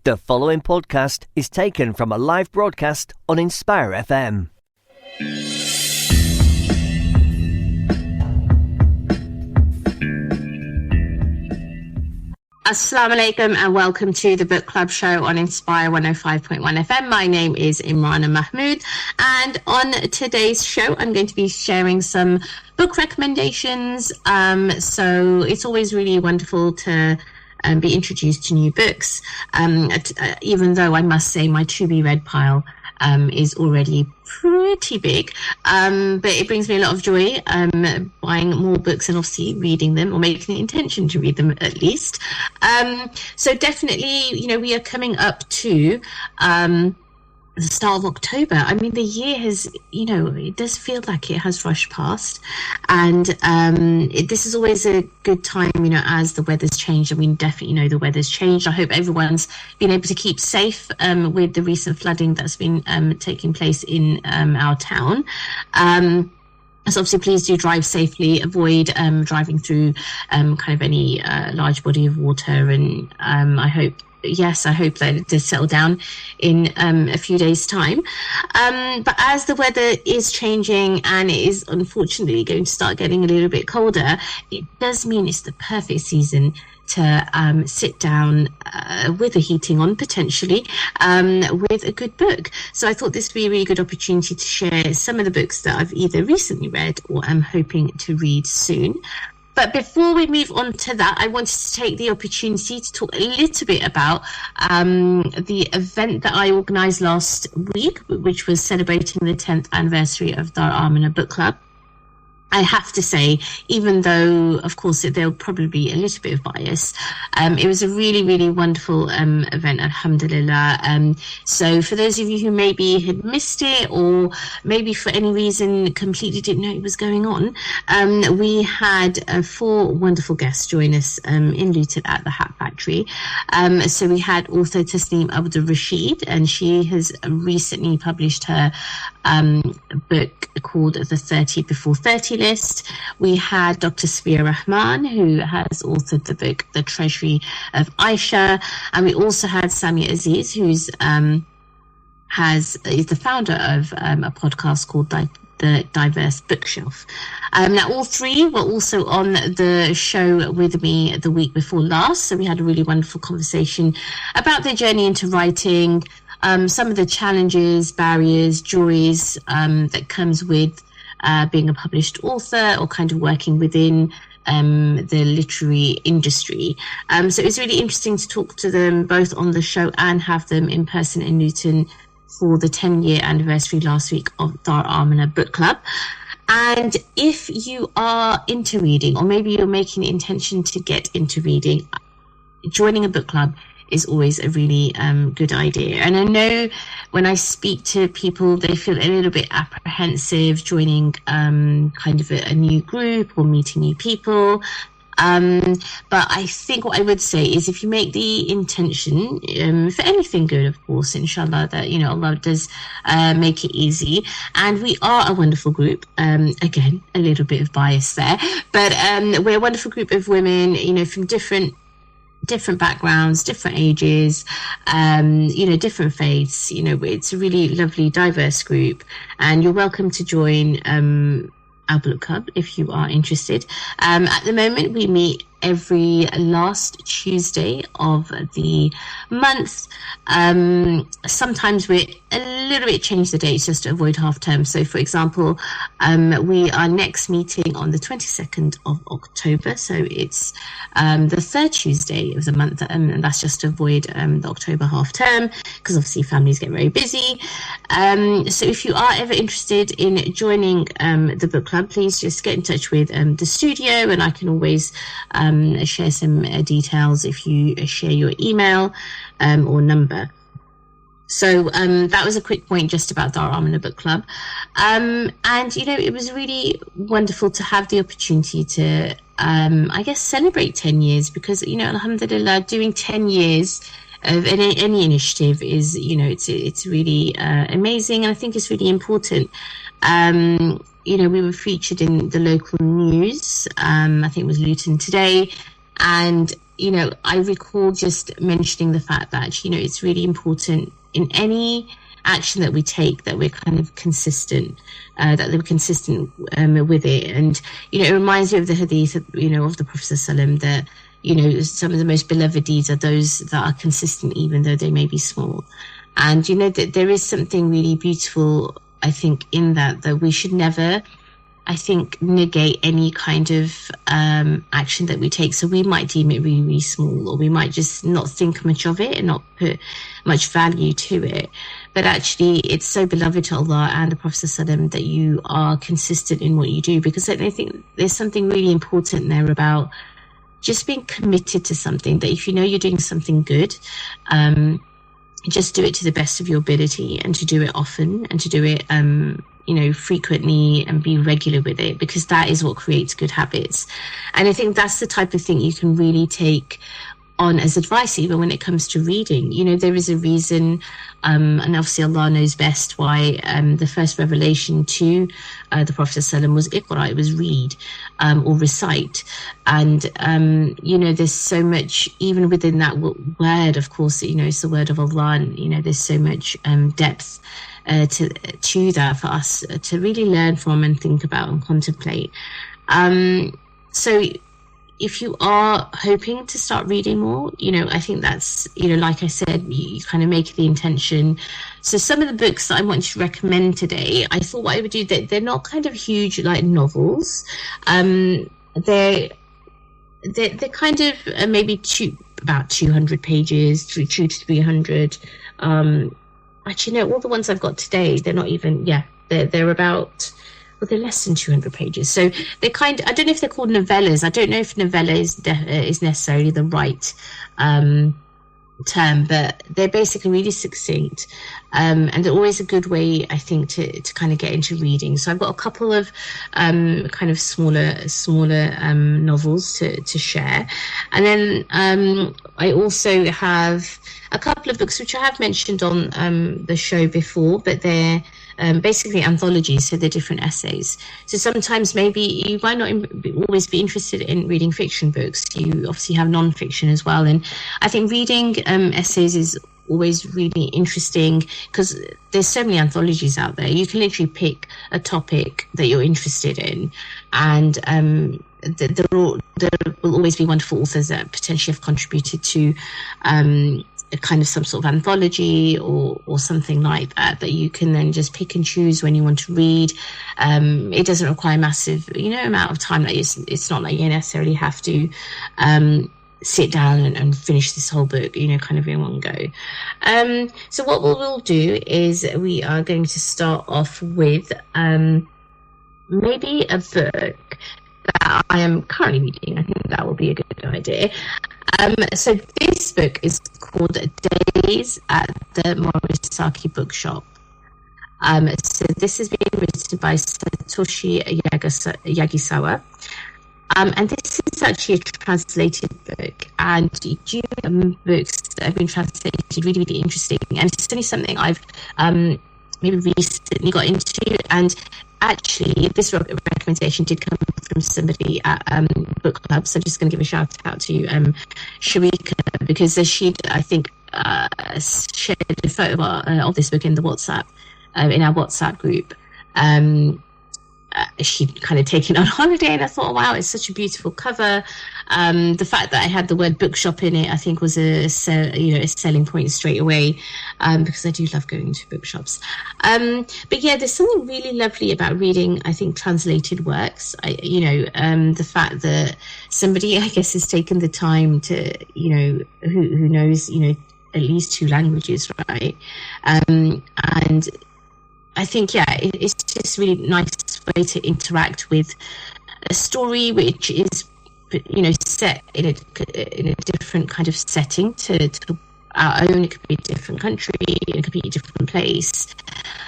The following podcast is taken from a live broadcast on Inspire FM. Assalamu alaikum and welcome to the book club show on Inspire 105.1 FM. My name is Imrana Mahmood, and on today's show I'm going to be sharing some book recommendations. So it's always really wonderful to be introduced to new books, even though I must say my to-be read pile is already pretty big, but it brings me a lot of joy buying more books and obviously reading them, or making the intention to read them at least. So definitely, we are coming up to the start of October. I mean, the year has, it does feel like it has rushed past, and this is always a good time, as the weather's changed. And we definitely know the weather's changed. I hope everyone's been able to keep safe with the recent flooding that's been taking place in our town. So obviously, please do drive safely. Avoid driving through kind of any large body of water, and I hope that it does settle down in a few days' time. But as the weather is changing and it is unfortunately going to start getting a little bit colder, it does mean it's the perfect season to sit down with the heating on, potentially, with a good book. So I thought this would be a really good opportunity to share some of the books that I've either recently read or am hoping to read soon. But before we move on to that, I wanted to take the opportunity to talk a little bit about the event that I organised last week, which was celebrating the 10th anniversary of Dar Amina Book Club. I have to say, even though, of course, there'll probably be a little bit of bias, it was a really, really wonderful event, alhamdulillah. So for those of you who maybe had missed it, or maybe for any reason completely didn't know it was going on, we had 4 wonderful guests join us in Luton at the Hat Factory. So we had author Tasneem Abdul Rashid, and she has recently published her book called The 30 Before 30 List. We had Dr. Safia Rahman, who has authored the book The Treasury of Aisha, and we also had Samia Aziz, who's is the founder of a podcast called The Diverse Bookshelf. Now, all 3 were also on the show with me the week before last, so we had a really wonderful conversation about their journey into writing, some of the challenges, barriers, joys that comes with being a published author, or kind of working within the literary industry. So it was really interesting to talk to them both on the show and have them in person in Luton for the 10-year anniversary last week of Dar Amina Book Club. And if you are into reading, or maybe you're making the intention to get into reading, joining a book club is always a really good idea. And I know when I speak to people, they feel a little bit apprehensive joining kind of a new group or meeting new people. But I think what I would say is, if you make the intention for anything good, of course, inshallah, that Allah does make it easy. And we are a wonderful group. Again, a little bit of bias there, but we're a wonderful group of women, from different backgrounds, different ages, different faiths. It's a really lovely, diverse group, and you're welcome to join our book club if you are interested. At the moment, we meet every last Tuesday of the month. Sometimes we a little bit change the dates just to avoid half term. So, for example, we are next meeting on the 22nd of October. So it's the 3rd Tuesday of the month, and that's just to avoid the October half term, because obviously families get very busy. So if you are ever interested in joining the book club, please just get in touch with the studio, and I can always share some details if you share your email or number. So that was a quick point just about Dar Amina Book Club. And, it was really wonderful to have the opportunity to, celebrate 10 years, because, alhamdulillah, doing 10 years of any initiative is, it's really amazing. And I think it's really important. We were featured in the local news. I think it was Luton Today. And I recall just mentioning the fact that, it's really important in any action that we take that we're kind of consistent, with it. And, it reminds me of the hadith, of the Prophet ﷺ, that, some of the most beloved deeds are those that are consistent, even though they may be small. And, that there is something really beautiful, I think, in that we should never, I think, negate any kind of action that we take. So we might deem it really, really small, or we might just not think much of it and not put much value to it. But actually, it's so beloved to Allah and the Prophet ﷺ that you are consistent in what you do, because I think there's something really important there about just being committed to something, that if you're doing something good, just do it to the best of your ability, and to do it often, and to do it frequently, and be regular with it, because that is what creates good habits. And I think that's the type of thing you can really take on as advice, even when it comes to reading. There is a reason, and obviously Allah knows best, why the first revelation to the Prophet ﷺ was Iqra, it was read, or recite. And there's so much even within that word. Of course, it's the word of Allah, and there's so much depth to that for us to really learn from and think about and contemplate. So if you are hoping to start reading more, I think that's, like I said, you kind of make the intention. So some of the books that I want to recommend today, I thought what I would do, that they're not kind of huge like novels. They're kind of maybe about 200 pages, 200 to 300. Actually, no, all the ones I've got today, they're not even, they're about, they're less than 200 pages. So they're I don't know if they're called novellas. I don't know if novella is necessarily the right term, but they're basically really succinct. And they're always a good way, I think, to kind of get into reading. So I've got a couple of kind of smaller novels to share. And then I also have a couple of books which I have mentioned on the show before, but they're basically anthologies, so they're different essays. So sometimes maybe you might not always be interested in reading fiction books. You obviously have non-fiction as well. And I think reading essays is always really interesting, because there's so many anthologies out there. You can literally pick a topic that you're interested in, and there will always be wonderful authors that potentially have contributed to a kind of some sort of anthology or something like that you can then just pick and choose when you want to read. It doesn't require massive amount of time. Like it's not like you necessarily have to sit down and finish this whole book kind of in one go. So what we'll do is we are going to start off with maybe a book that I am currently reading. I think that will be a good idea. So this book is called Days at the Morisaki Bookshop. So this is being written by Satoshi Yagisawa. And this is actually a translated book, and books that have been translated really, really interesting. And it's certainly something I've maybe recently got into. And actually, this recommendation did come from somebody at book club. So I'm just going to give a shout out to Sharika, because she, I think, shared a photo of this book in the WhatsApp, in our WhatsApp group. She'd kind of taken on holiday, and I thought, wow, it's such a beautiful cover. The fact that I had the word bookshop in it, I think, was a selling point straight away, because I do love going to bookshops. But yeah, there's something really lovely about reading, I think, translated works. The fact that somebody, I guess, has taken the time to, who knows, at least 2 languages, right? And I think, it's just really nice way to interact with a story which is, set in a different kind of setting to our own. It could be a different country, it could be a different place,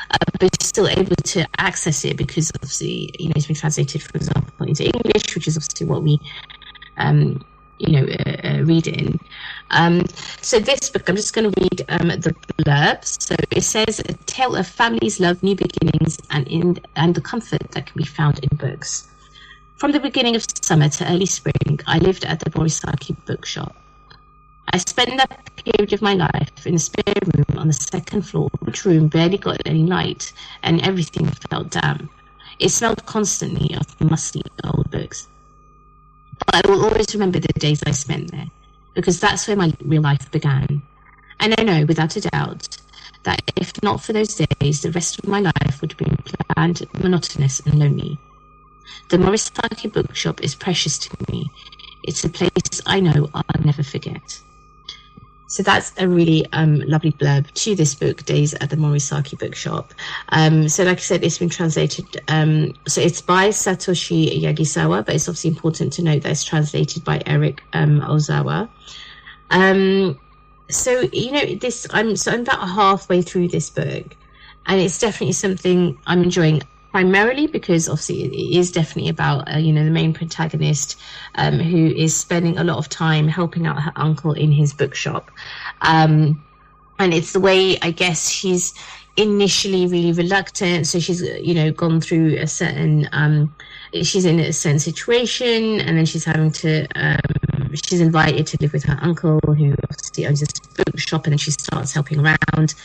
but you're still able to access it because obviously, it's been translated, for example, into English, which is obviously what we read in. So this book, I'm just going to read the blurb. So it says, a tale of families' love, new beginnings, and the comfort that can be found in books. From the beginning of summer to early spring, I lived at the Morisaki bookshop. I spent that period of my life in a spare room on the second floor, which room barely got any light, and everything felt damp. It smelled constantly of musty old books. But I will always remember the days I spent there, because that's where my real life began. And I know, without a doubt, that if not for those days, the rest of my life would have been bland, monotonous, and lonely. The Morisaki bookshop is precious to me. It's a place I know I'll never forget. So that's a really lovely blurb to this book, Days at the Morisaki Bookshop. So like I said, it's been translated. So it's by Satoshi Yagisawa, but it's obviously important to note that it's translated by Eric Ozawa. So, you know, I'm about halfway through this book, and it's definitely something I'm enjoying, primarily because obviously it is definitely about, the main protagonist who is spending a lot of time helping out her uncle in his bookshop. And it's the way, I guess, she's initially really reluctant. So she's, gone through a certain, she's in a certain situation, and then she's having to, she's invited to live with her uncle, who obviously owns this bookshop, and then she starts helping around.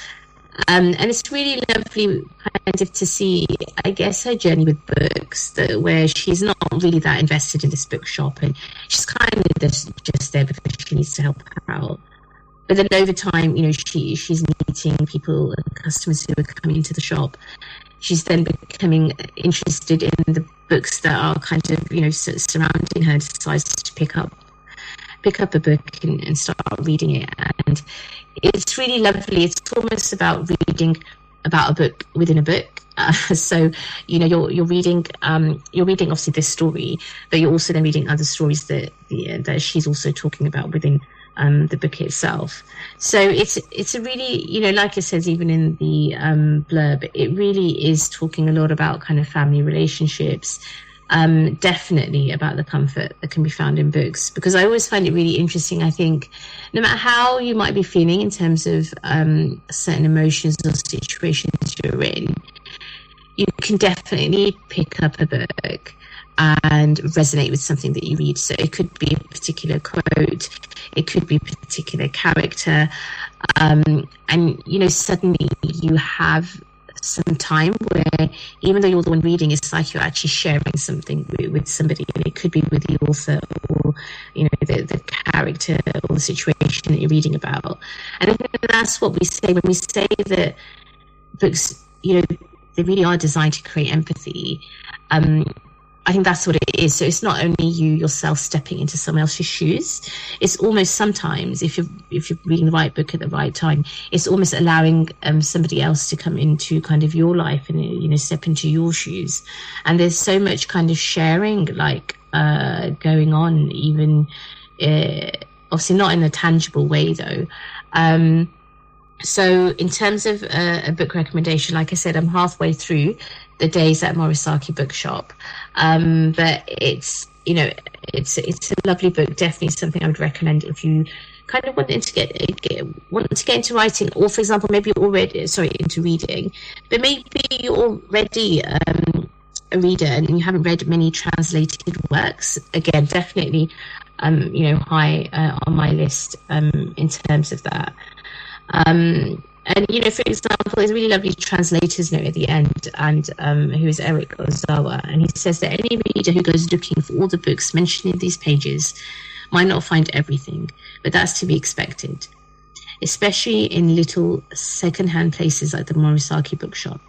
And it's really lovely kind of to see, I guess, her journey with books, where she's not really that invested in this bookshop, and she's kind of just there because she needs to help her out. But then over time, she's meeting people and customers who are coming into the shop. She's then becoming interested in the books that are kind of, surrounding her, and decides to pick up a book and start reading it. And it's really lovely. It's almost about reading about a book within a book. So you're reading obviously this story, but you're also then reading other stories that she's also talking about within the book itself. So it's a really, like it says even in the blurb, it really is talking a lot about kind of family relationships. Definitely about the comfort that can be found in books, because I always find it really interesting. I think no matter how you might be feeling in terms of certain emotions or situations you're in, you can definitely pick up a book and resonate with something that you read. So it could be a particular quote, it could be a particular character, and suddenly you have some time where, even though you're the one reading, it's like you're actually sharing something with somebody, and it could be with the author or the character or the situation that you're reading about. And I think that's what we say when we say that books, they really are designed to create empathy. I think that's what it is. So it's not only you yourself stepping into someone else's shoes. It's almost sometimes, if you're reading the right book at the right time, it's almost allowing somebody else to come into kind of your life and step into your shoes. And there's so much kind of sharing going on, even obviously not in a tangible way though. So in terms of a book recommendation, like I said, I'm halfway through the Days at Morisaki Bookshop, but it's a lovely book. Definitely something I would recommend if you kind of want to get into writing, or for example, maybe you're already into reading, but maybe you're already a reader and you haven't read many translated works. Again, definitely high on my list in terms of that. And for example, there's a really lovely translator's note at the end, and who is Eric Ozawa, and he says that any reader who goes looking for all the books mentioned in these pages might not find everything, but that's to be expected, especially in little second-hand places like the Morisaki Bookshop.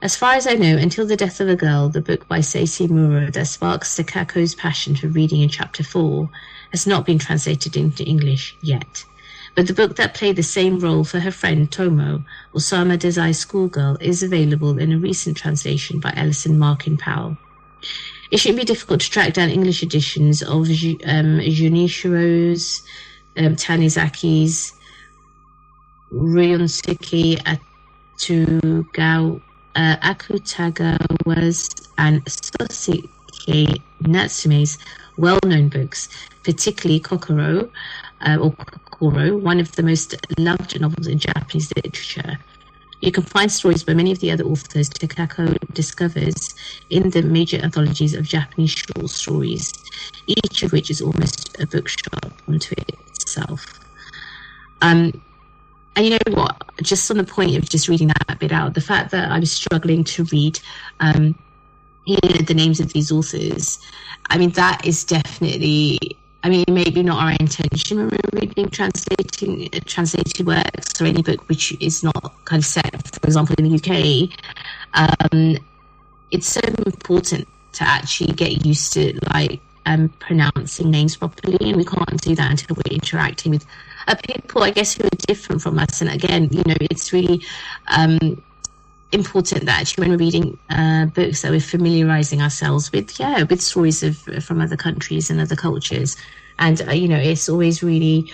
As far as I know, Until the Death of a Girl, the book by Seisei Muro that sparks Takako's passion for reading in Chapter 4, has not been translated into English yet. But the book that played the same role for her friend Tomo, Osama Desai's schoolgirl, is available in a recent translation by Ellison Markin Powell. It shouldn't be difficult to track down English editions of Junichiro's, Tanizaki's, Ryonsuke Akutagawa's, and Sosuke Natsume's well-known books, particularly Kokoro, one of the most loved novels in Japanese literature. You can find stories by many of the other authors Takako discovers in the major anthologies of Japanese short stories, each of which is almost a bookshop unto itself. And you know what? Just on the point of just reading that bit out, the fact that I was struggling to read the names of these authors, I mean, that is definitely, I mean, maybe not our intention when we're reading translated works or any book which is not kind of set, for example, in the UK. It's so important to actually get used to pronouncing names properly, and we can't do that until we're interacting with people, I guess, who are different from us. And again, you know, it's really important that actually when we're reading books that we're familiarizing ourselves with stories from other countries and other cultures. And you know, it's always really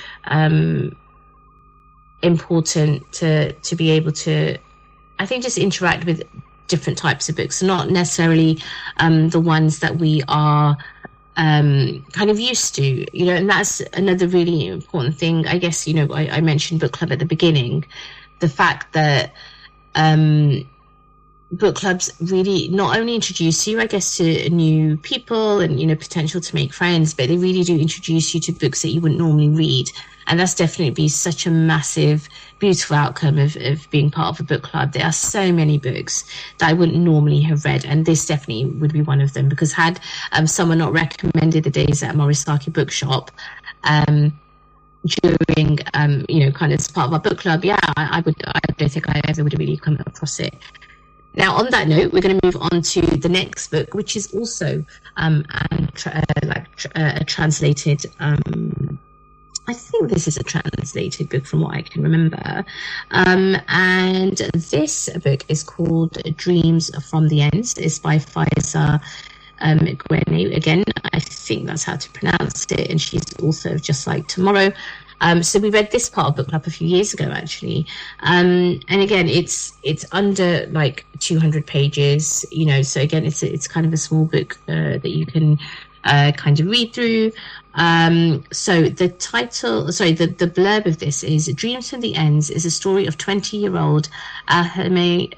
important to be able to, I think, just interact with different types of books, not necessarily the ones that we are kind of used to, you know. And that's another really important thing, I guess. You know, I mentioned book club at the beginning, the fact that book clubs really not only introduce you, I guess, to new people and, you know, potential to make friends, but they really do introduce you to books that you wouldn't normally read. And that's definitely be such a massive, beautiful outcome of being part of a book club. There are so many books that I wouldn't normally have read, and this definitely would be one of them, because had someone not recommended the days at Morisaki Bookshop during, you know, kind of as part of our book club, I don't think I ever would have really come across it. Now, on that note, we're going to move on to the next book, which is also a translated. I think this is a translated book from what I can remember. And this book is called Dreams from the Ends. It's by Faiza Gwene. Again, I think that's how to pronounce it. And she's also Just Like Tomorrow. So we read this part of book club a few years ago, actually. And again, it's under like 200 pages, you know. So again, it's kind of a small book that you can kind of read through. So the blurb of this is Dreams from the Ends is a story of 20-year-old Ahlame,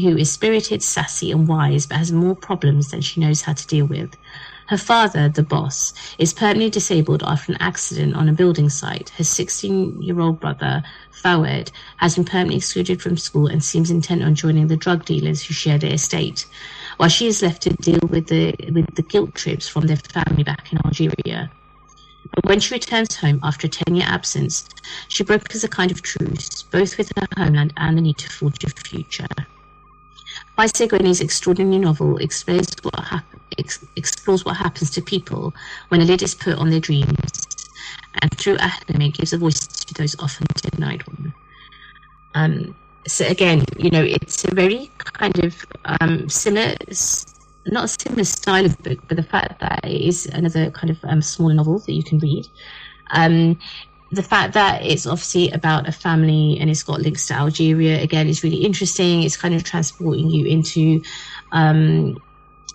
who is spirited, sassy and wise, but has more problems than she knows how to deal with. Her father, the boss, is permanently disabled after an accident on a building site. Her 16-year-old brother, Fawed, has been permanently excluded from school and seems intent on joining the drug dealers who share their estate, while she is left to deal with the guilt trips from their family back in Algeria. But when she returns home after a 10-year absence, she brokers a kind of truce, both with her homeland and the need to forge a future. Faiza Gwene's extraordinary novel explores what happens to people when a lid is put on their dreams, and through Ahlame gives a voice to those often denied one. So again, you know, it's a very kind of similar, not a similar style of book, but the fact that it is another kind of smaller novel that you can read. The fact that it's obviously about a family and it's got links to Algeria, again, is really interesting. It's kind of transporting you into, I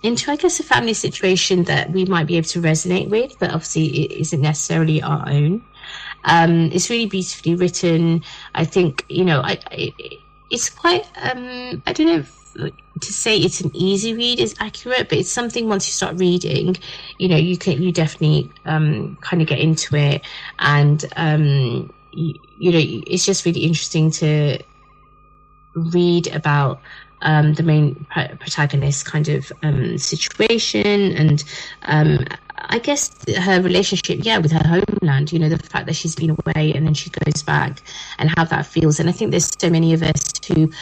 guess, a family situation that we might be able to resonate with, but obviously it isn't necessarily our own. It's really beautifully written. I think, you know, it's quite, I don't know if to say it's an easy read is accurate, but it's something once you start reading, you know, you definitely kind of get into it. And, you know, it's just really interesting to read about the main protagonist's kind of situation and I guess her relationship, with her homeland, you know, the fact that she's been away and then she goes back and how that feels. And I think there's so many of us who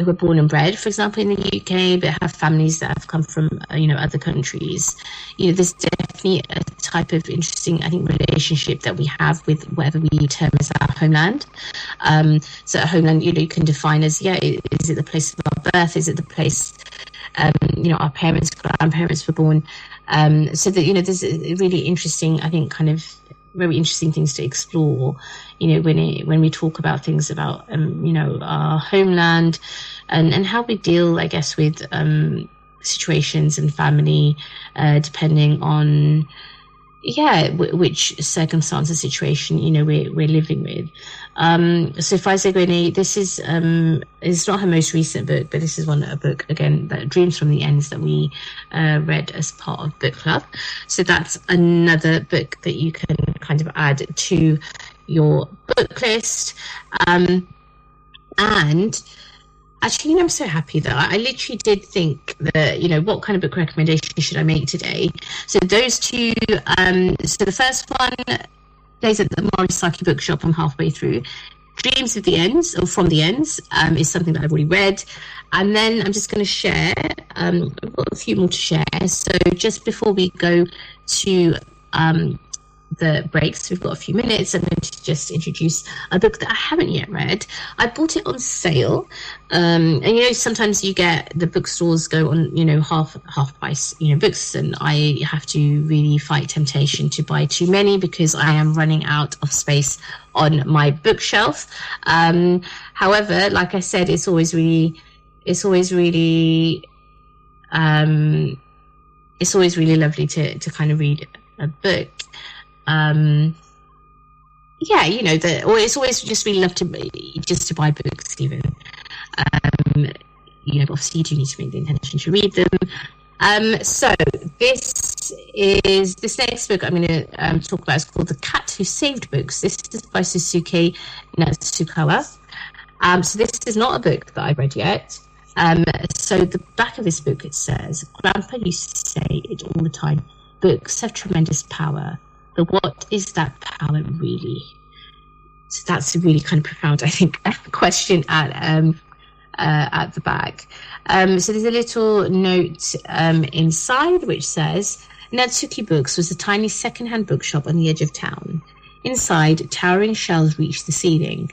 were born and bred, for example, in the UK, but have families that have come from, you know, other countries. You know, there's definitely a type of interesting, I think, relationship that we have with whatever we term as our homeland. So a homeland, you know, you can define as, is it the place of our birth? Is it the place, you know, our parents, grandparents were born? So that, you know, there's a really interesting, I think, kind of very interesting things to explore, you know, when we talk about things about, you know, our homeland and how we deal, I guess, with situations and family, depending on, which circumstance or situation, we're living with. So Faiza Gwini, this is, it's not her most recent book, but this is a book, again, that Dreams from the Ends, that we read as part of book club. So that's another book that you can kind of add to your book list. And actually, I'm so happy that I literally did think that, what kind of book recommendation should I make today? So those two, so the first one, Days at the Morisaki Bookshop, I'm halfway through. Dreams of the Ends, or From the Ends, is something that I've already read. And then I'm just going to share, I've got a few more to share. So just before we go to the breaks, we've got a few minutes, I'm going to just introduce a book that I haven't yet read. I bought it on sale, and sometimes you get the bookstores go on half price books, and I have to really fight temptation to buy too many because I am running out of space on my bookshelf. However, like I said, it's always really lovely to kind of read a book. It's always just really love to buy books even. But obviously you do need to make the intention to read them. So this next book I'm going to talk about is called The Cat Who Saved Books. This is by Susuke Natsukawa. So this is not a book that I've read yet. So the back of this book, it says, Grandpa used to say it all the time, books have tremendous power. But what is that power really? So that's a really kind of profound, I think, question at the back. So there's a little note inside which says, Natsuki Books was a tiny second-hand bookshop on the edge of town. Inside, towering shelves reached the ceiling,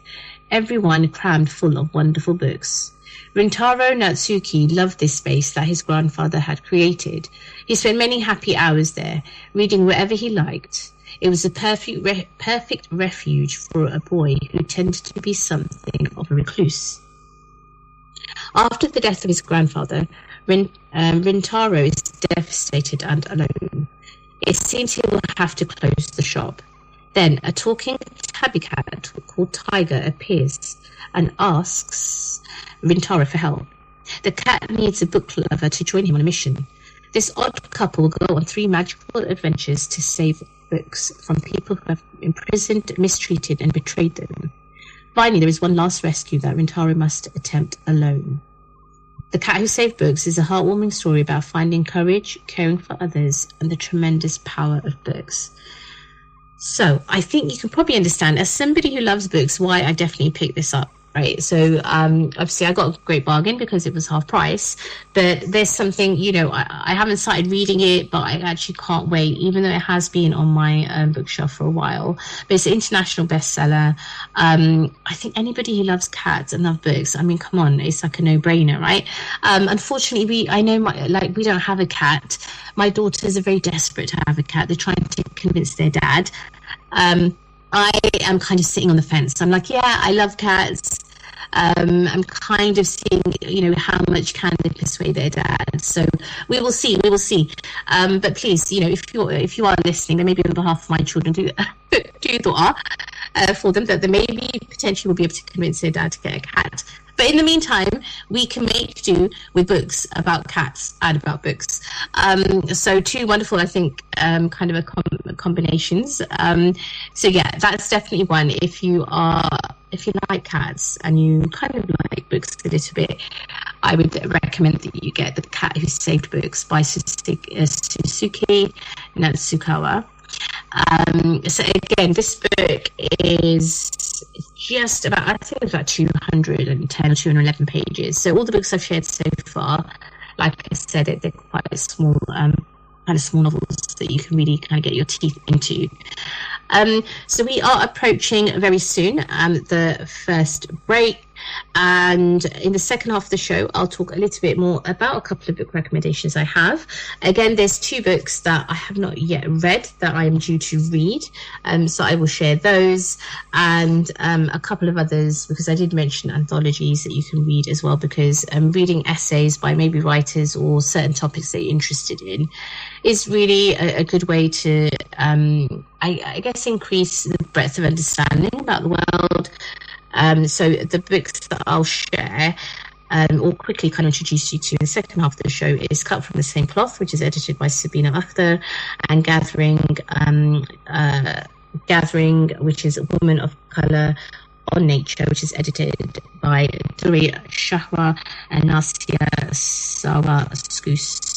everyone crammed full of wonderful books. Rintaro Natsuki loved this space that his grandfather had created. He spent many happy hours there, reading wherever he liked. It was a perfect refuge for a boy who tended to be something of a recluse. After the death of his grandfather, Rintaro is devastated and alone. It seems he will have to close the shop. Then a talking tabby cat called Tiger appears and asks Rintaro for help. The cat needs a book lover to join him on a mission. This odd couple will go on 3 magical adventures to save books from people who have imprisoned, mistreated, and betrayed them. Finally, there is one last rescue that Rintaro must attempt alone. The Cat Who Saved Books is a heartwarming story about finding courage, caring for others, and the tremendous power of books. So I think you can probably understand, as somebody who loves books, why I definitely picked this up. Right, so obviously I got a great bargain because it was half price, but there's something, I haven't started reading it, but I actually can't wait, even though it has been on my bookshelf for a while. But it's an international bestseller. I think anybody who loves cats and loves books, I mean, come on, it's like a no-brainer, right? Unfortunately, we don't have a cat. My daughters are very desperate to have a cat. They're trying to convince their dad. I am kind of sitting on the fence. I'm like, yeah, I love cats. I'm kind of seeing, how much can they persuade their dad. So we will see. But please, if you are listening, then maybe on behalf of my children, do dua for them, that they maybe potentially will be able to convince their dad to get a cat. But in the meantime, we can make do with books about cats and about books. So 2 wonderful, I think, kind of combinations. So yeah, that's definitely one. If you like cats and you kind of like books a little bit, I would recommend that you get The Cat Who Saved Books by Susuke Natsukawa. So again, this book is just about, I think it's about 210 or 211 pages. So all the books I've shared so far, like I said, they're quite small, kind of small novels that you can really kind of get your teeth into. So we are approaching very soon the first break. And in the second half of the show, I'll talk a little bit more about a couple of book recommendations I have. Again, there's 2 books that I have not yet read that I am due to read. So I will share those, and a couple of others, because I did mention anthologies that you can read as well, because reading essays by maybe writers or certain topics that you're interested in is really a good way to, I guess, increase the breadth of understanding about the world. So the books that I'll share or quickly kind of introduce you to in the second half of the show is Cut from the Same Cloth, which is edited by Sabina Akhtar, and Gathering, which is a Woman of Colour on Nature, which is edited by Duri Shahwa and Nasia Sawa-Skus.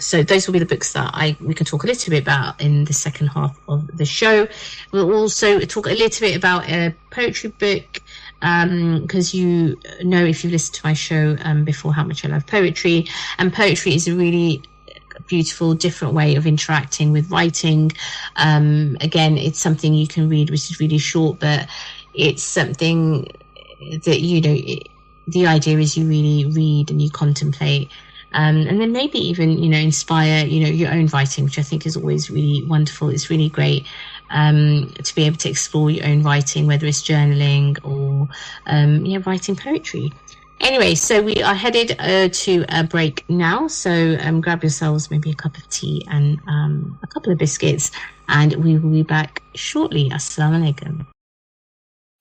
So those will be the books that we can talk a little bit about in the second half of the show. We'll also talk a little bit about a poetry book, because you know, if you've listened to my show before, how much I love poetry. And poetry is a really beautiful, different way of interacting with writing. Again, it's something you can read, which is really short, but it's something that, you know, the idea is you really read and you contemplate. And then maybe even, you know, inspire, you know, your own writing, which I think is always really wonderful. It's really great to be able to explore your own writing, whether it's journaling or, writing poetry. Anyway, so we are headed to a break now. So grab yourselves maybe a cup of tea and a couple of biscuits, and we will be back shortly. Assalamu alaikum.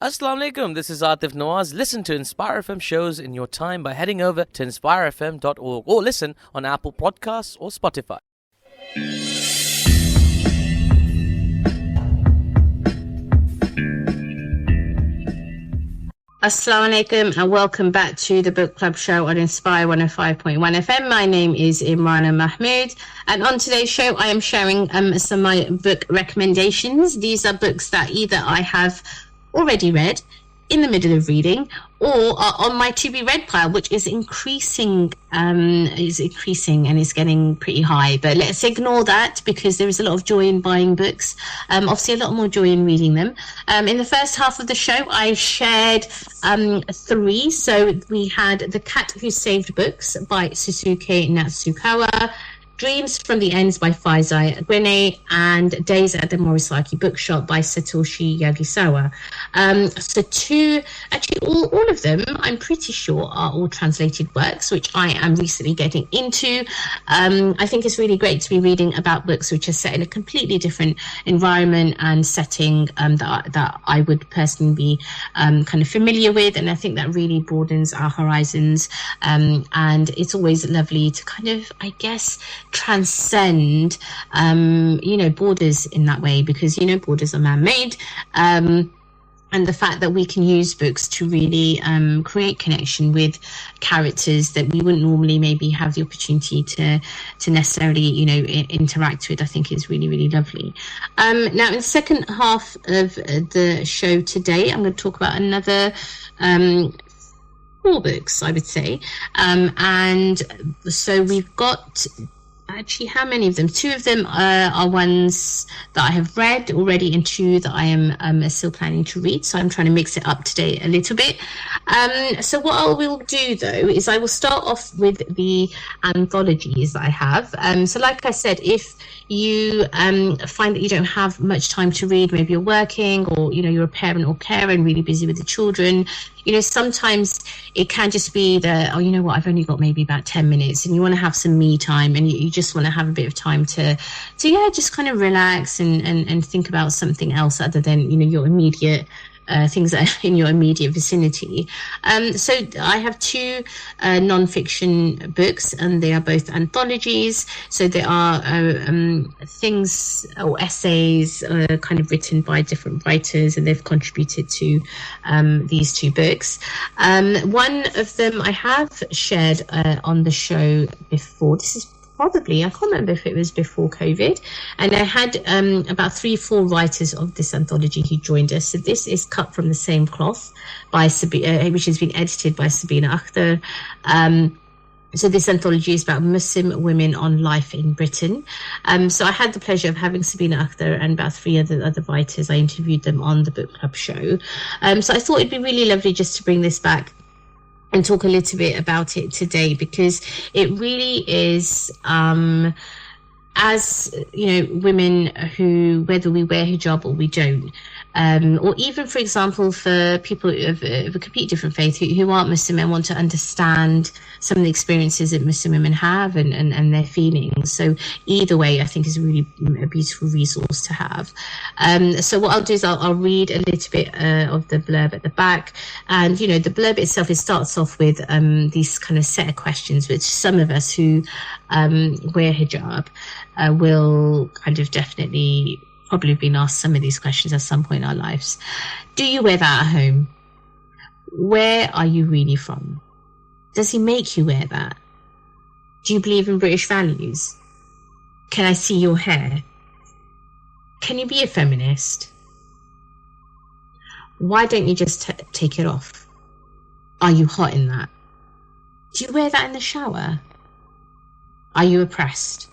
Assalamu alaikum, this is Atif Nawaz. Listen to Inspire FM shows in your time by heading over to inspirefm.org or listen on Apple Podcasts or Spotify. Assalamu alaikum and welcome back to the Book Club show on Inspire 105.1 FM. My name is Imrana Mahmood, and on today's show I am sharing some of my book recommendations. These are books that either I have already read, in the middle of reading, or are on my to be read pile, which is increasing and is getting pretty high. But let's ignore that, because there is a lot of joy in buying books, obviously a lot more joy in reading them. In the first half of the show I shared 3. So we had The Cat Who Saved Books by Susuke Natsukawa, Dreams from the Ends by Faizai Gwene, and Days at the Morisaki Bookshop by Satoshi Yagisawa. All of them, I'm pretty sure, are all translated works, which I am recently getting into. I think it's really great to be reading about books which are set in a completely different environment and setting that I would personally be kind of familiar with, and I think that really broadens our horizons. And it's always lovely to kind of, I guess, transcend borders in that way, because borders are man-made, and the fact that we can use books to really create connection with characters that we wouldn't normally maybe have the opportunity to necessarily interact with, I think is really, really lovely. Now in the second half of the show today, I'm going to talk about another 4 books, I would say, and so we've got, actually, how many of them? 2 of them are ones that I have read already, and 2 that I am still planning to read. So I'm trying to mix it up today a little bit. So what I will do, though, is I will start off with the anthologies that I have. So like I said, if you find that you don't have much time to read, maybe you're working, or you're a parent or carer and really busy with the children, sometimes it can just be that, I've only got maybe about 10 minutes and you want to have some me time, and you just want to have a bit of time to just kind of relax and think about something else other than, your immediate things that are in your immediate vicinity. So I have 2 non-fiction books, and they are both anthologies. So they are things or essays kind of written by different writers, and they've contributed to these 2 books. One of them I have shared on the show before. This is probably, I can't remember if it was before COVID, and I had about 3-4 writers of this anthology who joined us. So this is Cut from the Same Cloth by which has been edited by Sabina Akhtar. So this anthology is about Muslim women on life in Britain. So I had the pleasure of having Sabina Akhtar and about 3 other writers. I interviewed them on the book club show. So I thought it'd be really lovely just to bring this back and talk a little bit about it today, because it really is, as you know, women who, whether we wear hijab or we don't, or even, for example, for people of a completely different faith who aren't Muslim and want to understand some of the experiences that Muslim women have and their feelings. So either way, I think is really a beautiful resource to have. So what I'll do is I'll read a little bit of the blurb at the back. And, you know, the blurb itself, it starts off with these kind of set of questions, which some of us who wear hijab will kind of definitely probably have been asked some of these questions at some point in our lives. Do you wear that at home? Where are you really from? Does he make you wear that? Do you believe in British values? Can I see your hair? Can you be a feminist? Why don't you just take it off? Are you hot in that? Do you wear that in the shower? Are you oppressed?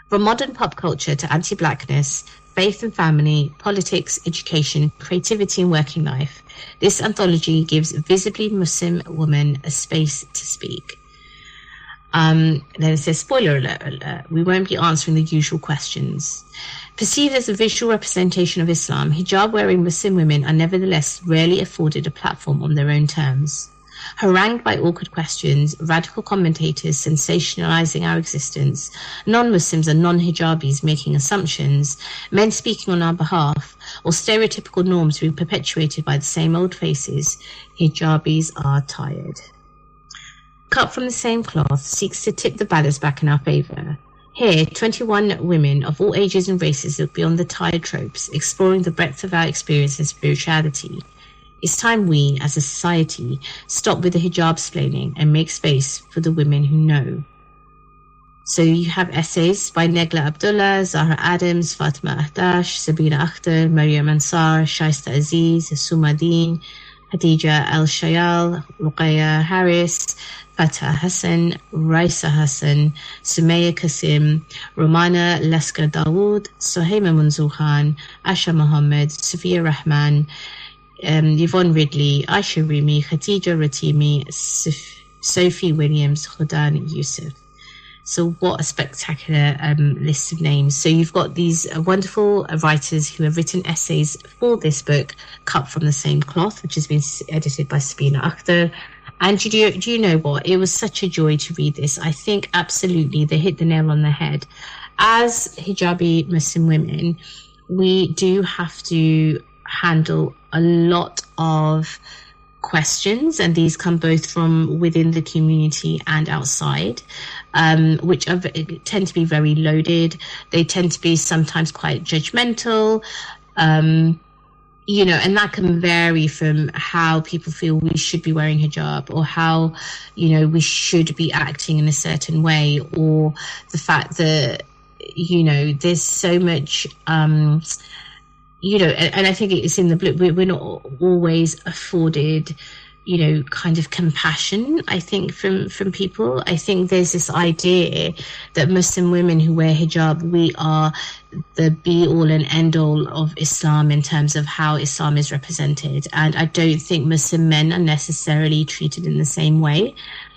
From modern pop culture to anti-blackness, faith and family, politics, education, creativity and working life, this anthology gives visibly Muslim women a space to speak. Then it says, spoiler alert, we won't be answering the usual questions. Perceived as a visual representation of Islam, hijab-wearing Muslim women are nevertheless rarely afforded a platform on their own terms. Harangued by awkward questions, radical commentators sensationalizing our existence, non-Muslims and non-hijabis making assumptions, men speaking on our behalf, or stereotypical norms being perpetuated by the same old faces, hijabis are tired. Cut from the same cloth seeks to tip the balance back in our favor. Here, 21 women of all ages and races look beyond the tired tropes, exploring the breadth of our experience and spirituality. It's time we, as a society, stop with the hijab-splaining and make space for the women who know. So you have essays by Negla Abdullah, Zahra Adams, Fatima Ahdash, Sabina Akhtar, Maryam Ansar, Shaista Aziz, Suma Deen, Hadija Al-Shayal, Ruqayya Harris, Fatah Hassan, Raisa Hassan, Sumaya Qasim, Romana Lasker Dawood, Sohaima Munzul Khan, Asha Mohammed, Sophia Rahman, Yvonne Ridley, Aisha Rumi, Khadija Ratimi, Sophie Williams, Khudan Yusuf. So what a spectacular list of names. So you've got these wonderful writers who have written essays for this book, cut from the same cloth, which has been edited by Sabina Akhtar. And do you know what? It was such a joy to read this. I think absolutely they hit the nail on the head. As hijabi Muslim women, we do have to handle a lot of questions, and these come both from within the community and outside, which tend to be very loaded. They tend to be sometimes quite judgmental, you know, and that can vary from how people feel we should be wearing hijab, or how, you know, we should be acting in a certain way, or the fact that, you know, there's so much you know, and I think it's in the book, we're not always afforded, you know, kind of compassion, I think, from people. I think there's this idea that Muslim women who wear hijab, we are the be-all and end-all of Islam in terms of how Islam is represented. And I don't think Muslim men are necessarily treated in the same way.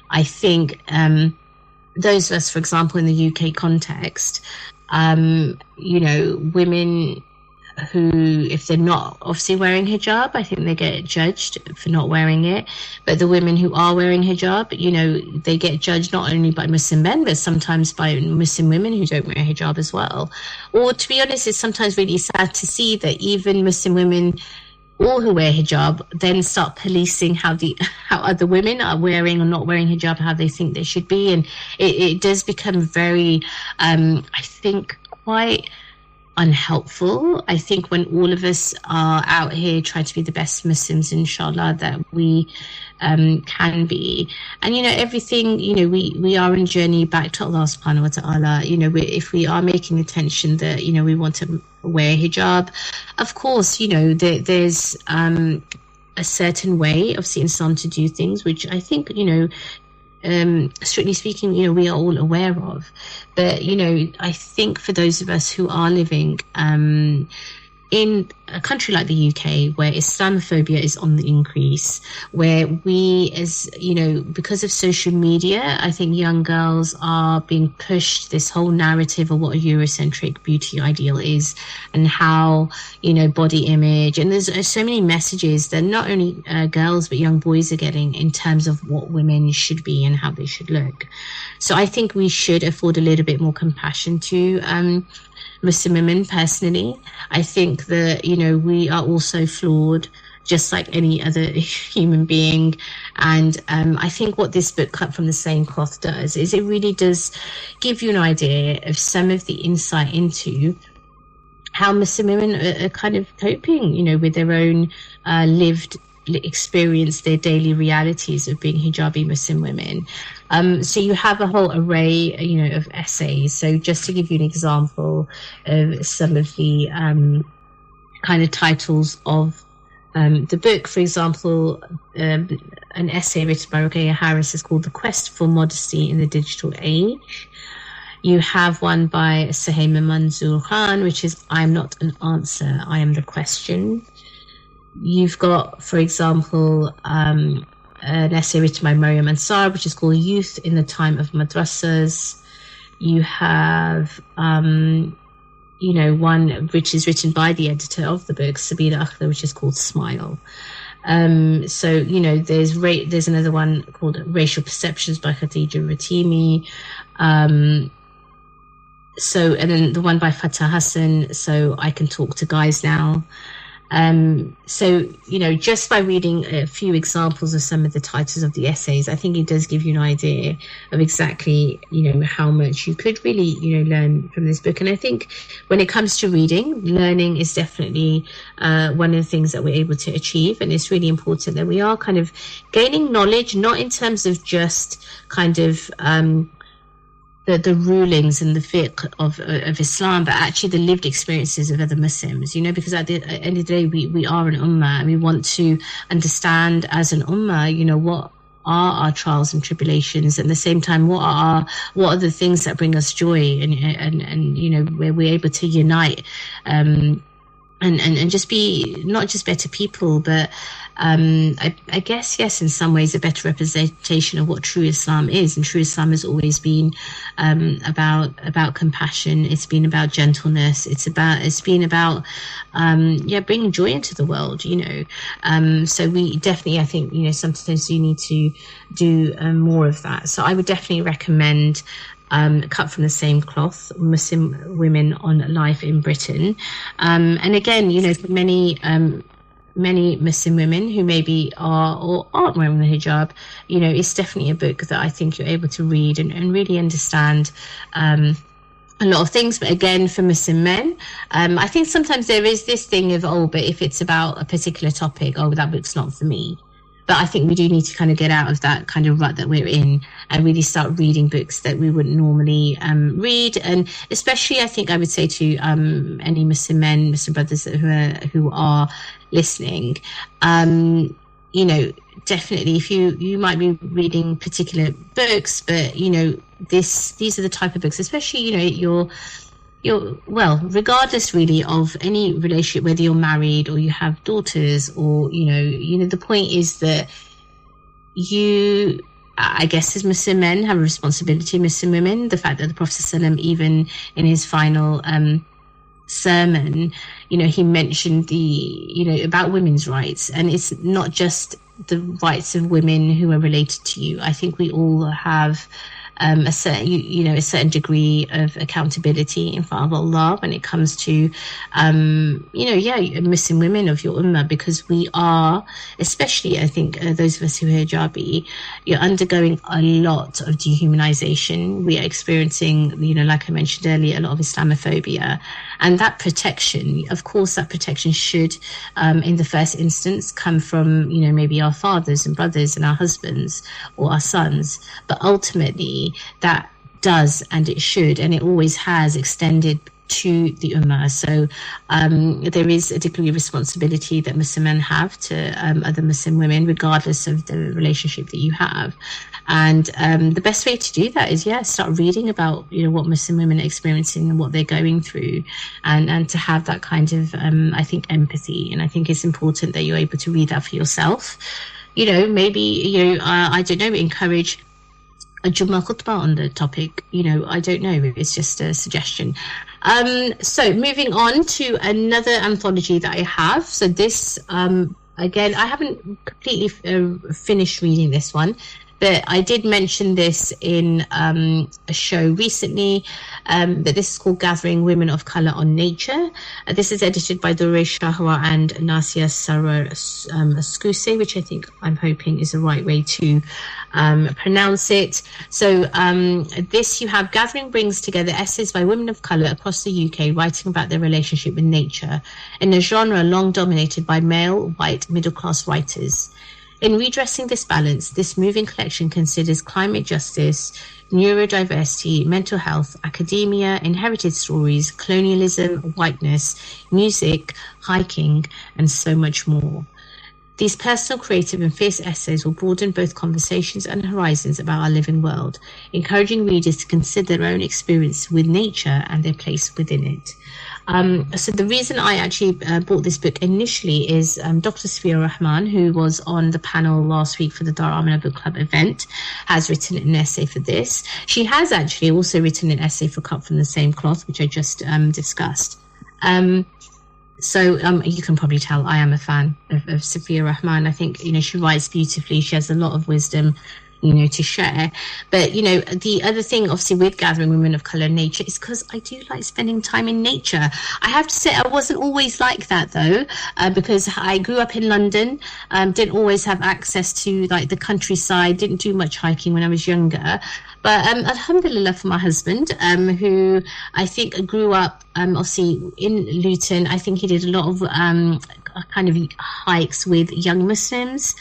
I think those of us, for example, in the UK context, you know, women who, if they're not obviously wearing hijab, I think they get judged for not wearing it. But the women who are wearing hijab, you know, they get judged not only by Muslim men, but sometimes by Muslim women who don't wear hijab as well. Or to be honest, it's sometimes really sad to see that even Muslim women, all who wear hijab, then start policing how other women are wearing or not wearing hijab, how they think they should be. And it does become very, I think, quite unhelpful. I think when all of us are out here trying to be the best Muslims, inshallah, that we can be. And, you know, everything, you know, we are on a journey back to Allah subhanahu wa ta'ala. You know, if we are making attention that, you know, we want to wear hijab, of course, you know, there's a certain way of seeing Islam to do things, which I think, you know, strictly speaking, we are all aware of. But, I think for those of us who are living in a country like the UK, where Islamophobia is on the increase, where we, as because of social media, I think young girls are being pushed this whole narrative of what a Eurocentric beauty ideal is, and how, body image, and there's so many messages that not only girls but young boys are getting in terms of what women should be and how they should look. So I think we should afford a little bit more compassion to Muslim women. Personally, I think that we are also flawed, just like any other human being. And I think what this book, Cut from the Same Cloth, does is it really does give you an idea of some of the insight into how Muslim women are kind of coping, with their own lived experience, their daily realities of being hijabi Muslim women. So you have a whole array, of essays. So just to give you an example of some of the kind of titles of the book, for example, an essay written by Rogeya Harris is called The Quest for Modesty in the Digital Age. You have one by Suhaima Manzoor Khan, which is I'm Not an Answer, I Am the Question. You've got, for example, an essay written by Maryam Ansar, which is called Youth in the Time of Madrasas. You have, one which is written by the editor of the book, Sabina Akhtar, which is called Smile. So, there's another one called Racial Perceptions by Khadija Ratimi. And then the one by Fatah Hassan, So I Can Talk to Guys Now. So, just by reading a few examples of some of the titles of the essays, I think it does give you an idea of exactly, how much you could really, learn from this book. And I think when it comes to reading, learning is definitely one of the things that we're able to achieve. And it's really important that we are kind of gaining knowledge, not in terms of just kind of the rulings and the fiqh of Islam, but actually the lived experiences of other Muslims, because at the end of the day, we are an ummah, and we want to understand as an ummah, what are our trials and tribulations, and at the same time, what are the things that bring us joy, and where we're able to unite, and just be not just better people, but I guess, yes, in some ways a better representation of what true Islam is. And true Islam has always been about compassion. It's been about gentleness. It's been about bringing joy into the world. So we definitely, I think, sometimes you need to do more of that. So I would definitely recommend Cut from the Same Cloth, Muslim Women on Life in Britain. And again, for many Muslim women who maybe are or aren't wearing the hijab, it's definitely a book that I think you're able to read and really understand a lot of things. But again, for Muslim men, I think sometimes there is this thing of, but if it's about a particular topic, that book's not for me. But I think we do need to kind of get out of that kind of rut that we're in and really start reading books that we wouldn't normally read. And especially, I think I would say to any Muslim men, Muslim brothers who are listening, definitely if you might be reading particular books, but, these are the type of books, especially, you're regardless really of any relationship, whether you're married or you have daughters or, the point is that you, I guess as Muslim men, have a responsibility, Muslim women. The fact that the Prophet ﷺ, even in his final sermon, he mentioned about women's rights. And it's not just the rights of women who are related to you. I think we all have a certain degree of accountability in front of Allah when it comes to, Muslim women of your ummah, because we are, especially I think those of us who are hijabi, you're undergoing a lot of dehumanization. We are experiencing, like I mentioned earlier, a lot of Islamophobia, and that protection, of course, that protection should, in the first instance, come from, maybe our fathers and brothers and our husbands or our sons, but ultimately that does, and it should, and it always has extended to the Ummah. So there is a degree of responsibility that Muslim men have to other Muslim women, regardless of the relationship that you have. And the best way to do that is, start reading about, what Muslim women are experiencing and what they're going through, and to have that kind of, I think, empathy. And I think it's important that you're able to read that for yourself. Maybe, I don't know, encourage a Jummah khutbah on the topic. I don't know. It's just a suggestion. So moving on to another anthology that I have. So this, again, I haven't completely finished reading this one, but I did mention this in a show recently, that this is called Gathering Women of Colour on Nature. This is edited by Duresh Shahwa and Nasia Sarwar Skuse, which I'm hoping is the right way to pronounce it. So this, you have Gathering brings together essays by women of colour across the UK writing about their relationship with nature in a genre long dominated by male, white, middle-class writers. In redressing this balance, this moving collection considers climate justice, neurodiversity, mental health, academia, inherited stories, colonialism, whiteness, music, hiking, and so much more. These personal, creative, and fierce essays will broaden both conversations and horizons about our living world, encouraging readers to consider their own experience with nature and their place within it. So the reason I actually bought this book initially is Dr. Safiya Rahman, who was on the panel last week for the Dar Amina Book Club event, has written an essay for this. She has actually also written an essay for Cut from the Same Cloth, which I just discussed. So you can probably tell I am a fan of Safiya Rahman. I think, she writes beautifully. She has a lot of wisdom, to share. But, the other thing, obviously, with Gathering Women of Colour in Nature is because I do like spending time in nature. I have to say I wasn't always like that, though, because I grew up in London, didn't always have access to, the countryside, didn't do much hiking when I was younger. But alhamdulillah for my husband, who I think grew up, obviously, in Luton. I think he did a lot of kind of hikes with young Muslims,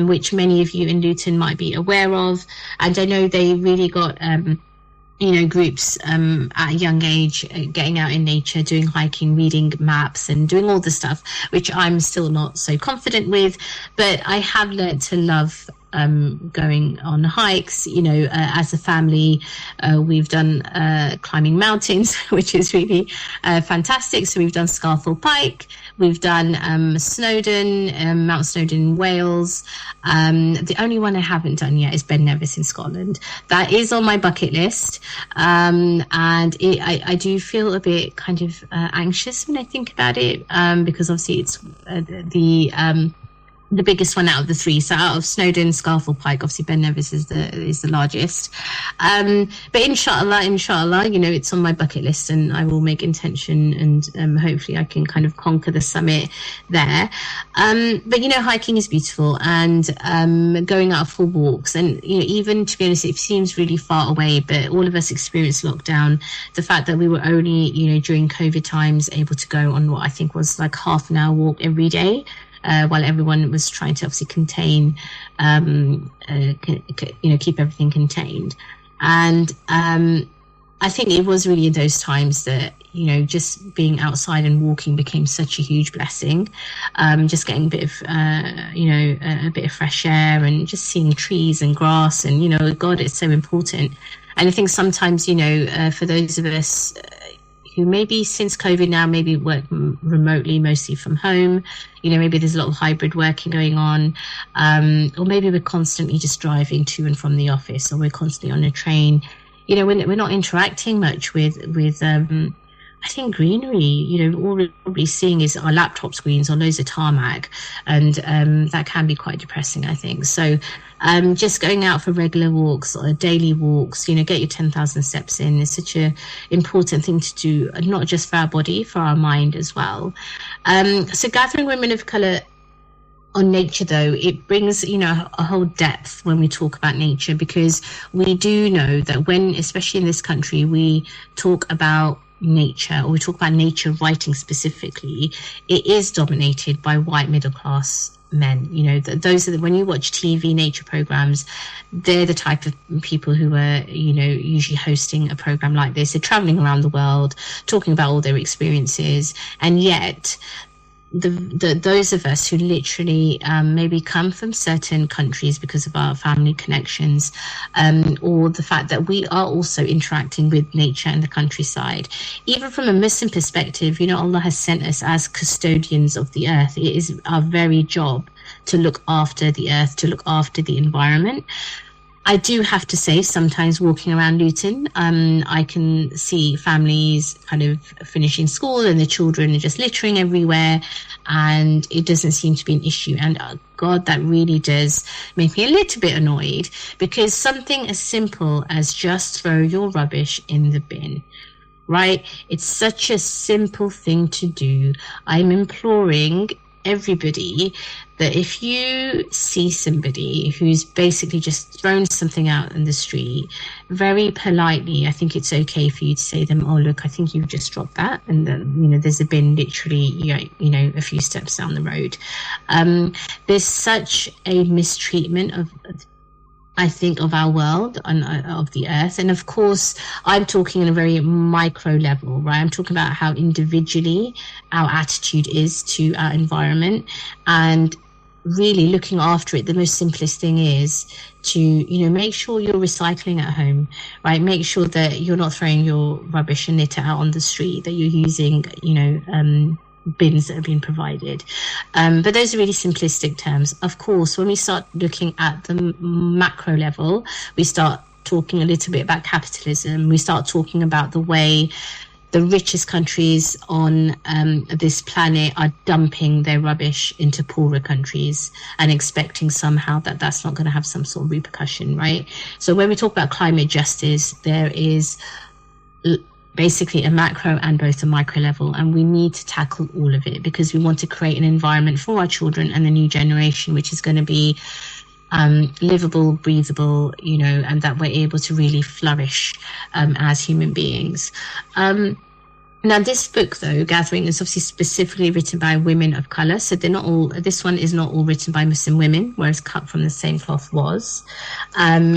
which many of you in Luton might be aware of. And I know they really got, groups at a young age, getting out in nature, doing hiking, reading maps, and doing all the stuff, which I'm still not so confident with. But I have learned to love going on hikes. As a family, we've done climbing mountains, which is really fantastic. So we've done Scafell Pike, we've done Snowdon, Mount Snowdon in Wales. The only one I haven't done yet is Ben Nevis in Scotland. That is on my bucket list, and I do feel a bit kind of anxious when I think about it, because obviously it's the biggest one out of the three. So out of Snowdon, Scafell Pike, obviously Ben Nevis is the largest. But inshallah, it's on my bucket list, and I will make intention, and hopefully I can kind of conquer the summit there. But hiking is beautiful, and going out for walks, and even, to be honest, it seems really far away, but all of us experienced lockdown. The fact that we were only, during COVID times, able to go on what I think was like half an hour walk every day, while everyone was trying to obviously contain, keep everything contained. And I think it was really in those times that, just being outside and walking became such a huge blessing. Just getting a bit of, a bit of fresh air, and just seeing trees and grass, and, God, it's so important. And I think sometimes, for those of us who maybe since COVID now maybe work remotely, mostly from home, maybe there's a lot of hybrid working going on, or maybe we're constantly just driving to and from the office, or we're constantly on a train. We're not interacting much with I think greenery. All we're probably seeing is our laptop screens on loads of tarmac, and that can be quite depressing, I think. So just going out for regular walks or daily walks, get your 10,000 steps in is such a important thing to do, not just for our body, for our mind as well. So Gathering Women of Colour on Nature, though, it brings, a whole depth when we talk about nature, because we do know that when, especially in this country, we talk about nature, or we talk about nature writing specifically, it is dominated by white middle class men. You know, those are when you watch TV nature programs, they're the type of people who are, you know, usually hosting a program like this. They're traveling around the world, talking about all their experiences, and yet those of us who literally maybe come from certain countries because of our family connections, or the fact that we are also interacting with nature and the countryside, even from a Muslim perspective, you know, Allah has sent us as custodians of the earth. It is our very job to look after the earth, to look after the environment. I do have to say, sometimes walking around Luton, I can see families kind of finishing school and the children are just littering everywhere, and it doesn't seem to be an issue. And God, that really does make me a little bit annoyed, because something as simple as just throw your rubbish in the bin, right? It's such a simple thing to do. I'm imploring everybody that if you see somebody who's basically just thrown something out in the street, very politely, I think it's okay for you to say to them, oh, look, I think you've just dropped that. And, you know, there's a bin literally, you know, a few steps down the road. There's such a mistreatment of, I think, of our world and of the earth. And of course, I'm talking on a very micro level, right? I'm talking about how individually our attitude is to our environment, and really looking after it. The most simplest thing is to, you know, make sure you're recycling at home, right? Make sure that you're not throwing your rubbish and litter out on the street, that you're using, you know, bins that have been provided. But those are really simplistic terms. Of course, when we start looking at the macro level, we start talking a little bit about capitalism. We start talking about the way the richest countries on this planet are dumping their rubbish into poorer countries and expecting somehow that that's not going to have some sort of repercussion, right? So when we talk about climate justice, there is basically a macro and both a micro level, and we need to tackle all of it, because we want to create an environment for our children and the new generation which is going to be livable, breathable, you know, and that we're able to really flourish as human beings. Now, this book, though, Gathering, is obviously specifically written by women of colour. So they're not all, this one is not all written by Muslim women, whereas Cut from the Same Cloth was.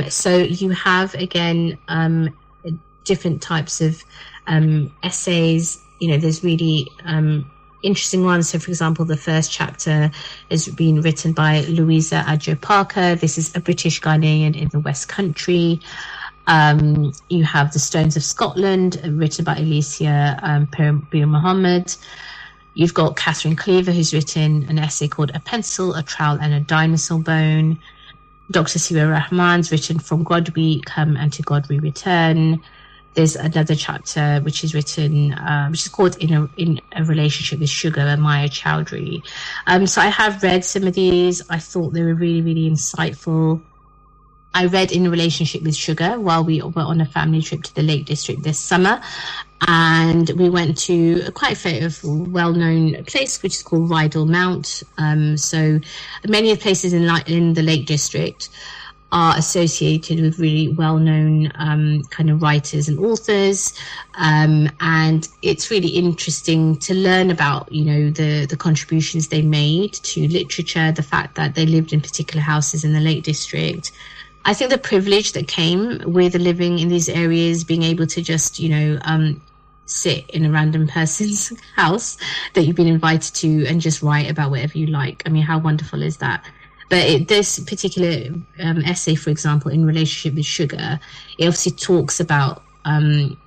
So you have, again, different types of essays. You know, there's really interesting ones. So, for example, the first chapter is being written by Louisa Adjo Parker. This is a British Ghanaian in the West Country. You have The Stones of Scotland, written by Alicia Bir Muhammad. You've got Catherine Cleaver, who's written an essay called A Pencil, a Trowel and a Dinosaur Bone. Dr. Siwa Rahman's written From God We Come and to God We Return. There's another chapter which is written, which is called In a Relationship with Sugar by Maya Chowdhury. So I have read some of these. I thought they were really, really insightful. I read In a Relationship with Sugar while we were on a family trip to the Lake District this summer. And we went to quite a well-known place, which is called Rydal Mount. So many of the places in the Lake District are associated with really well-known kind of writers and authors, and it's really interesting to learn about, you know, the contributions they made to literature, the fact that they lived in particular houses in the Lake District. I think the privilege that came with living in these areas, being able to just, you know, sit in a random person's house that you've been invited to and just write about whatever you like. I mean, how wonderful is that? But this particular essay, for example, In Relationship with Sugar, it obviously talks about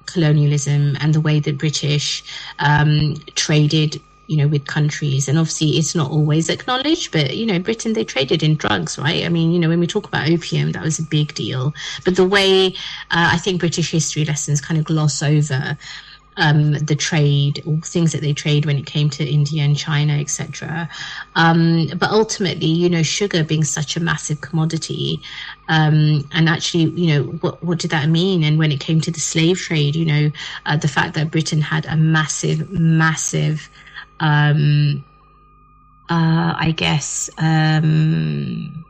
colonialism and the way that British traded, you know, with countries. And obviously it's not always acknowledged, but, you know, Britain, they traded in drugs, right? I mean, you know, when we talk about opium, that was a big deal. But the way I think British history lessons kind of gloss over the trade, or things that they trade when it came to India and China, etc. But ultimately, you know, sugar being such a massive commodity, and actually, you know, what did that mean? And when it came to the slave trade, you know, the fact that Britain had a massive I guess hand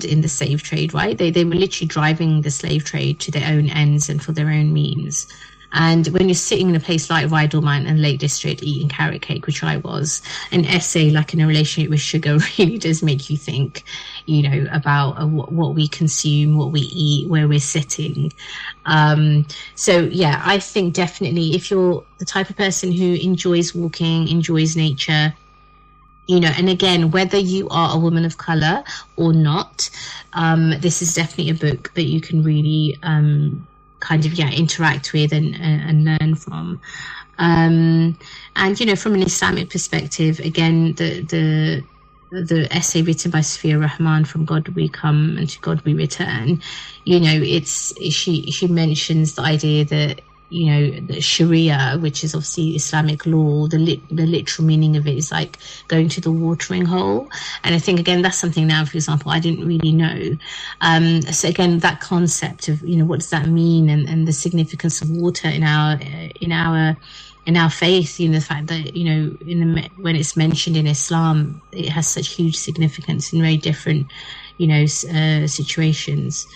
in the slave trade, right? They were literally driving the slave trade to their own ends and for their own means. And when you're sitting in a place like Rydal Mount and Lake District eating carrot cake, which I was, an essay like in a relationship with sugar really does make you think, about what we consume, what we eat, where we're sitting. So yeah, I think definitely if you're the type of person who enjoys walking, enjoys nature, and again, whether you are a woman of color or not, this is definitely a book that you can really interact with and learn from. And from an Islamic perspective, again, the essay written by Sophia Rahman, From God We Come and To God We Return, she mentions the idea that the Sharia, which is obviously Islamic law, the literal meaning of it is like going to the watering hole. And I think, again, that's something now, for example, I didn't really know. So again, that concept of, what does that mean, and the significance of water in our faith, the fact that, when it's mentioned in Islam, it has such huge significance in very different, situations.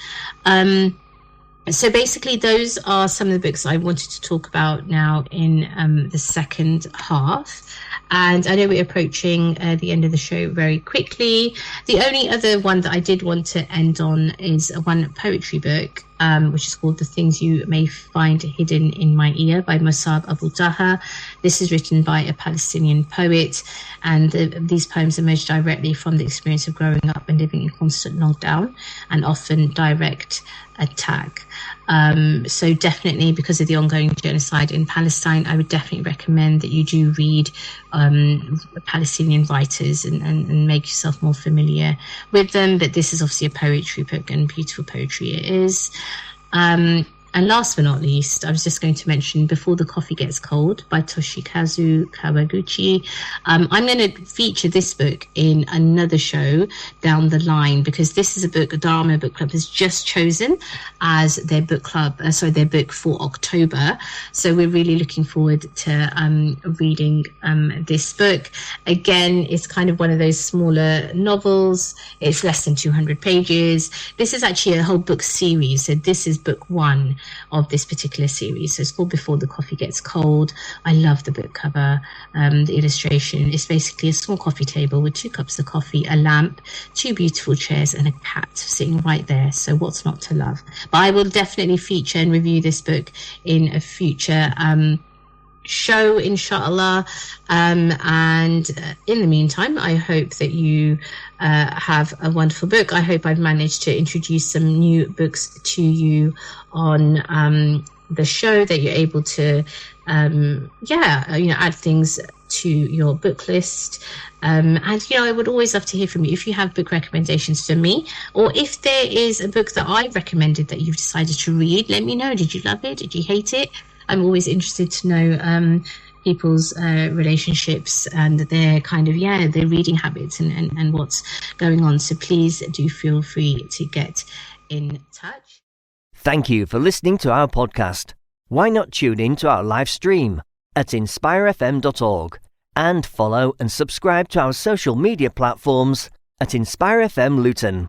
So basically, those are some of the books I wanted to talk about now in the second half. And I know we're approaching the end of the show very quickly. The only other one that I did want to end on is one poetry book, which is called The Things You May Find Hidden in My Ear by Musab Abu Taha. This is written by a Palestinian poet, and these poems emerge directly from the experience of growing up and living in constant lockdown and often direct attack. So definitely, because of the ongoing genocide in Palestine, I would definitely recommend that you do read Palestinian writers and make yourself more familiar with them. But this is obviously a poetry book, and beautiful poetry it is. And last but not least, I was just going to mention Before the Coffee Gets Cold by Toshikazu Kawaguchi. I'm going to feature this book in another show down the line, because this is a book Dharma Book Club has just chosen as their book club, their book for October. So we're really looking forward to reading this book. Again, it's kind of one of those smaller novels. It's less than 200 pages. This is actually a whole book series. So this is book one of this particular series. So it's called Before the Coffee Gets Cold. I love the book cover, the illustration. It's basically a small coffee table with 2 cups of coffee, a lamp, 2 beautiful chairs, and a cat sitting right there. So what's not to love? But I will definitely feature and review this book in a future show, inshallah. And in the meantime, I hope that you have a wonderful book. I hope I've managed to introduce some new books to you on the show, that you're able to add things to your book list. And I would always love to hear from you if you have book recommendations for me, or if there is a book that I recommended that you've decided to read. Let me know. Did you love it? Did you hate it? I'm always interested to know people's relationships and their their reading habits and what's going on. So please do feel free to get in touch. Thank you for listening to our podcast. Why not tune in to our live stream at inspirefm.org and follow and subscribe to our social media platforms at InspireFM Luton.